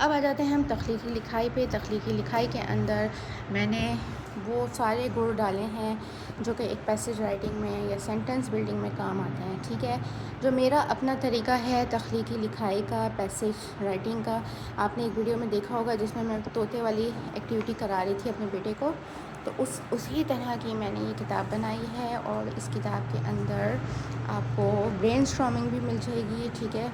अब आ जाते हैं हम तख्लीकी लिखाई पे। तख्लीकी लिखाई के अंदर मैंने वो सारे गुण डाले हैं जो कि एक पैसेज राइटिंग में या सेंटेंस बिल्डिंग में काम आते हैं। ठीक है, जो मेरा अपना तरीका है तख्लीकी लिखाई का, पैसेज राइटिंग का, आपने एक वीडियो में देखा होगा जिसमें मैं तोते वाली एक्टिविटी करा रही थी अपने बेटे को। तो उसी तरह की मैंने ये किताब बनाई है और इस किताब के अंदर आपको ब्रेनस्टॉर्मिंग भी मिल जाएगी। ठीक है,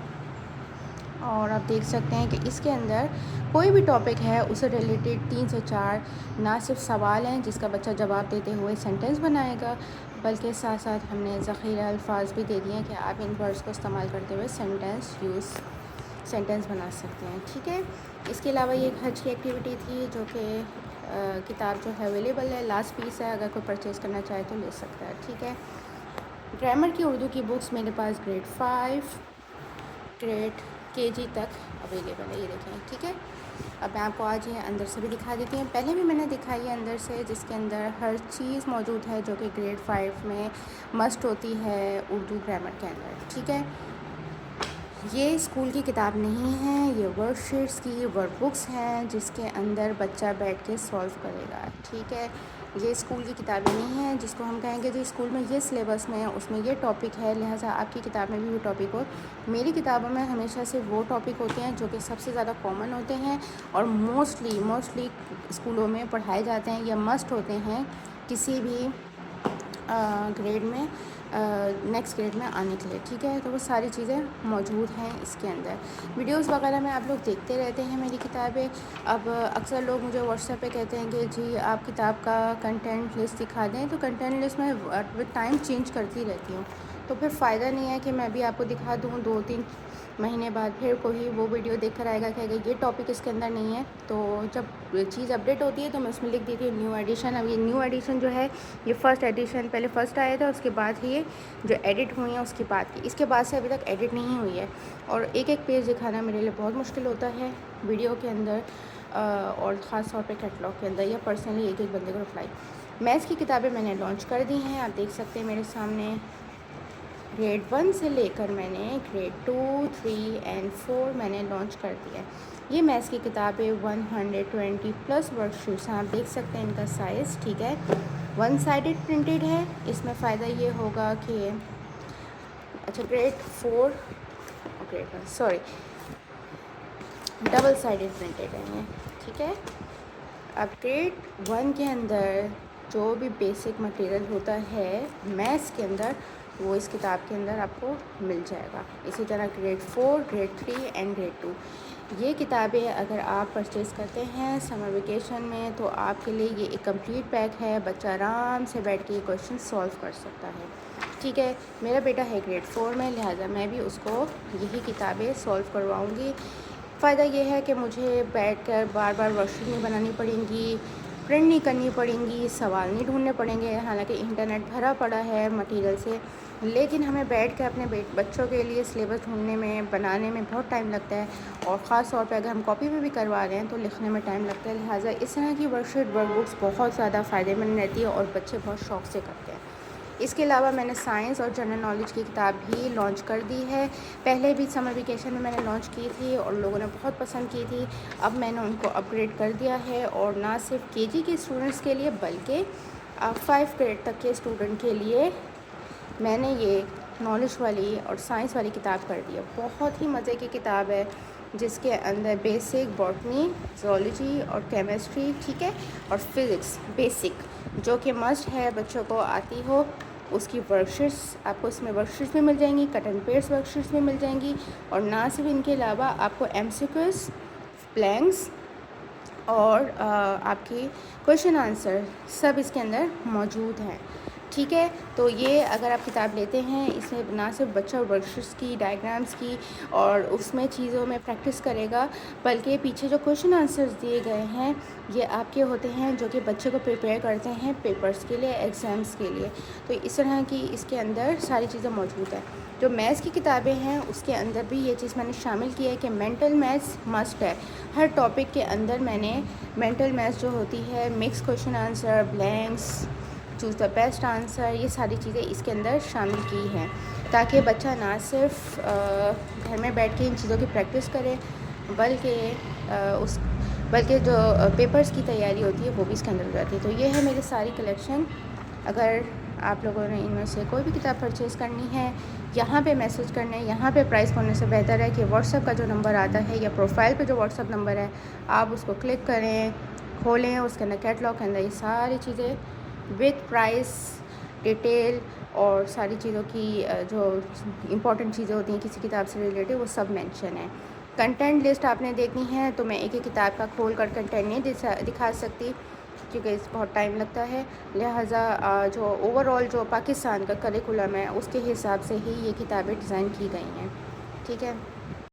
और आप देख सकते हैं कि इसके अंदर कोई भी टॉपिक है उससे रिलेटेड 3 से 4 ना सिर्फ सवाल हैं जिसका बच्चा जवाब देते हुए सेंटेंस बनाएगा, बल्कि साथ साथ हमने ज़ख़ीरा अल्फाज भी दे दिए हैं कि आप इन वर्ड्स को इस्तेमाल करते हुए सेंटेंस बना सकते हैं। ठीक है, इसके अलावा ये एक हज की एक्टिविटी थी जो कि किताब जो है अवेलेबल है, लास्ट पीस है, अगर कोई परचेज़ करना चाहे तो ले सकता है। ठीक है, ग्रामर की उर्दू की बुक्स मेरे पास ग्रेड 5 ग्रेड केजी तक अवेलेबल है, ये देखें। ठीक है, अब मैं आपको आज ये अंदर से भी दिखा देती हूँ। पहले भी मैंने दिखाई है अंदर से, जिसके अंदर हर चीज़ मौजूद है जो कि ग्रेड 5 में मस्ट होती है उर्दू ग्रामर के अंदर। ठीक है, ये स्कूल की किताब नहीं है, ये वर्कशीट्स की वर्कबुक्स हैं जिसके अंदर बच्चा बैठ के सॉल्व करेगा। ठीक है, ये स्कूल की किताबें नहीं हैं जिसको हम कहेंगे जी स्कूल में ये सिलेबस में है, उसमें ये टॉपिक है, लिहाजा आपकी किताब में भी वो टॉपिक हो। मेरी किताबों में हमेशा से वो टॉपिक होते हैं जो कि सबसे ज़्यादा कॉमन होते हैं और मोस्टली स्कूलों में पढ़ाए जाते हैं या मस्ट होते हैं किसी भी ग्रेड में, नेक्स्ट ग्रेड में आने के लिए। ठीक है, तो वो सारी चीज़ें मौजूद हैं इसके अंदर। वीडियोस वगैरह में आप लोग देखते रहते हैं मेरी किताबें। अब अक्सर लोग मुझे व्हाट्सएप पे कहते हैं कि जी आप किताब का कंटेंट लिस्ट दिखा दें, तो कंटेंट लिस्ट मैं विद टाइम चेंज करती रहती हूँ, तो फिर फ़ायदा नहीं है कि मैं भी आपको दिखा दूँ 2-3 महीने बाद फिर कोई वो वीडियो देख कर आएगा कि अगर ये टॉपिक इसके अंदर नहीं है। तो जब चीज़ अपडेट होती है तो मैं उसमें लिख देती हूँ न्यू एडिशन। अब ये न्यू एडिशन जो है ये फ़र्स्ट एडिशन, पहले फ़र्स्ट आया था, उसके बाद ही ये जो एडिट हुई है उसकी बात की, इसके बाद से अभी तक एडिट नहीं हुई है। और एक एक पेज दिखाना मेरे लिए बहुत मुश्किल होता है वीडियो के अंदर, और ख़ास तौर पे कैटलॉग के अंदर या पर्सनली एक एक बंदे को रिप्लाई। मैथ्स की किताबें मैंने लॉन्च कर दी हैं, आप देख सकते हैं मेरे सामने। ग्रेड 1 से लेकर मैंने ग्रेड 2, 3 एंड 4 मैंने लॉन्च कर दिया है। ये मैथ्स की किताबें 120 प्लस वर्कशीट्स हैं, आप देख सकते हैं इनका साइज़। ठीक है, वन साइडेड प्रिंटेड है, इसमें फ़ायदा ये होगा कि अच्छा grade 4 grade 1 sorry double sided printed है ये। ठीक है, अब ग्रेड 1 के अंदर जो भी बेसिक मटेरियल होता है मैथ्स के अंदर वो इस किताब के अंदर आपको मिल जाएगा। इसी तरह ग्रेड 4, ग्रेड 3 एंड ग्रेड 2 ये किताबें अगर आप परचेज़ करते हैं समर वेकेशन में तो आपके लिए ये एक कंप्लीट पैक है, बच्चा आराम से बैठ के ये क्वेश्चन सॉल्व कर सकता है। ठीक है, मेरा बेटा है ग्रेड 4 में, लिहाजा मैं भी उसको यही किताबें सॉल्व करवाऊँगी। फ़ायदा ये है कि मुझे बैठकर बार बार वर्कशीट नहीं बनानी पड़ेंगी, प्रिंट नहीं करनी पड़ेंगी, सवाल नहीं ढूंढने पड़ेंगे। हालांकि इंटरनेट भरा पड़ा है मटेरियल से, लेकिन हमें बैठ के अपने बच्चों के लिए सिलेबस ढूंढने में, बनाने में बहुत टाइम लगता है, और ख़ास तौर पे अगर हम कॉपी में भी करवा रहे हैं तो लिखने में टाइम लगता है। लिहाजा इस तरह की वर्कशीट वर्कबुक्स बहुत ज़्यादा फ़ायदेमंद रहती है और बच्चे बहुत शौक़ से करते हैं। इसके अलावा मैंने साइंस और जनरल नॉलेज की किताब भी लॉन्च कर दी है। पहले भी समर वेकेशन में मैंने लॉन्च की थी और लोगों ने बहुत पसंद की थी। अब मैंने उनको अपग्रेड कर दिया है और ना सिर्फ केजी के स्टूडेंट्स के लिए बल्कि 5 ग्रेड तक के स्टूडेंट के लिए मैंने ये नॉलेज वाली और साइंस वाली किताब कर दी है। बहुत ही मज़े की किताब है जिसके अंदर बेसिक बॉटनी, ज़ूलॉजी और केमिस्ट्री, ठीक है, और फिज़िक्स बेसिक जो कि मस्ट है बच्चों को आती हो, उसकी वर्कशीट्स आपको इसमें वर्कशीट्स भी मिल जाएंगी, कट एंड पेस्ट वर्कशीट्स भी मिल जाएंगी। और ना सिर्फ इनके अलावा आपको एमसीक्यूज़, ब्लैंक्स और आपकी क्वेश्चन आंसर सब इसके अंदर मौजूद हैं। ठीक है, तो ये अगर आप किताब लेते हैं इसमें ना सिर्फ बच्चा वर्कशीट्स की, डायग्राम्स की और उसमें चीज़ों में प्रैक्टिस करेगा, बल्कि पीछे जो क्वेश्चन आंसर्स दिए गए हैं ये आपके होते हैं जो कि बच्चे को प्रिपेयर करते हैं पेपर्स के लिए, एग्ज़ाम्स के लिए। तो इस तरह की इसके अंदर सारी चीज़ें मौजूद हैं। जो मैथ्स की किताबें हैं उसके अंदर भी ये चीज़ मैंने शामिल की है कि मेंटल मैथ्स मस्ट है। हर टॉपिक के अंदर मैंने मेंटल मैथ्स जो होती है, mix question answer, blanks, choose the best answer, ये सारी चीज़ें इसके अंदर शामिल की हैं ताकि बच्चा ना सिर्फ घर में बैठ के इन चीज़ों की प्रैक्टिस करे बल्कि उस बल्कि जो पेपर्स की तैयारी होती है वो भी इसके अंदर हो जाती है। तो ये है मेरी सारी कलेक्शन। अगर आप लोगों ने इनमें से कोई भी किताब परचेज़ करनी है, यहाँ पे मैसेज करना है। यहाँ पे प्राइस करने से बेहतर है कि व्हाट्सएप का जो नंबर आता है या प्रोफाइल पे जो व्हाट्सएप नंबर है, आप उसको क्लिक करें, खोलें, उसके अंदर कैटलॉग के अंदर ये सारी चीज़ें विथ प्राइस डिटेल और सारी चीज़ों की जो इम्पोर्टेंट चीज़ें होती हैं किसी किताब से रिलेटेड, वो सब मेंशन है। कंटेंट लिस्ट आपने देखनी है तो मैं एक एक किताब का खोल कर कंटेंट नहीं दिखा सकती, क्योंकि इस बहुत टाइम लगता है। लिहाजा जो ओवरऑल जो पाकिस्तान का करिकुलम है उसके हिसाब से ही ये किताबें डिज़ाइन की गई हैं। ठीक है।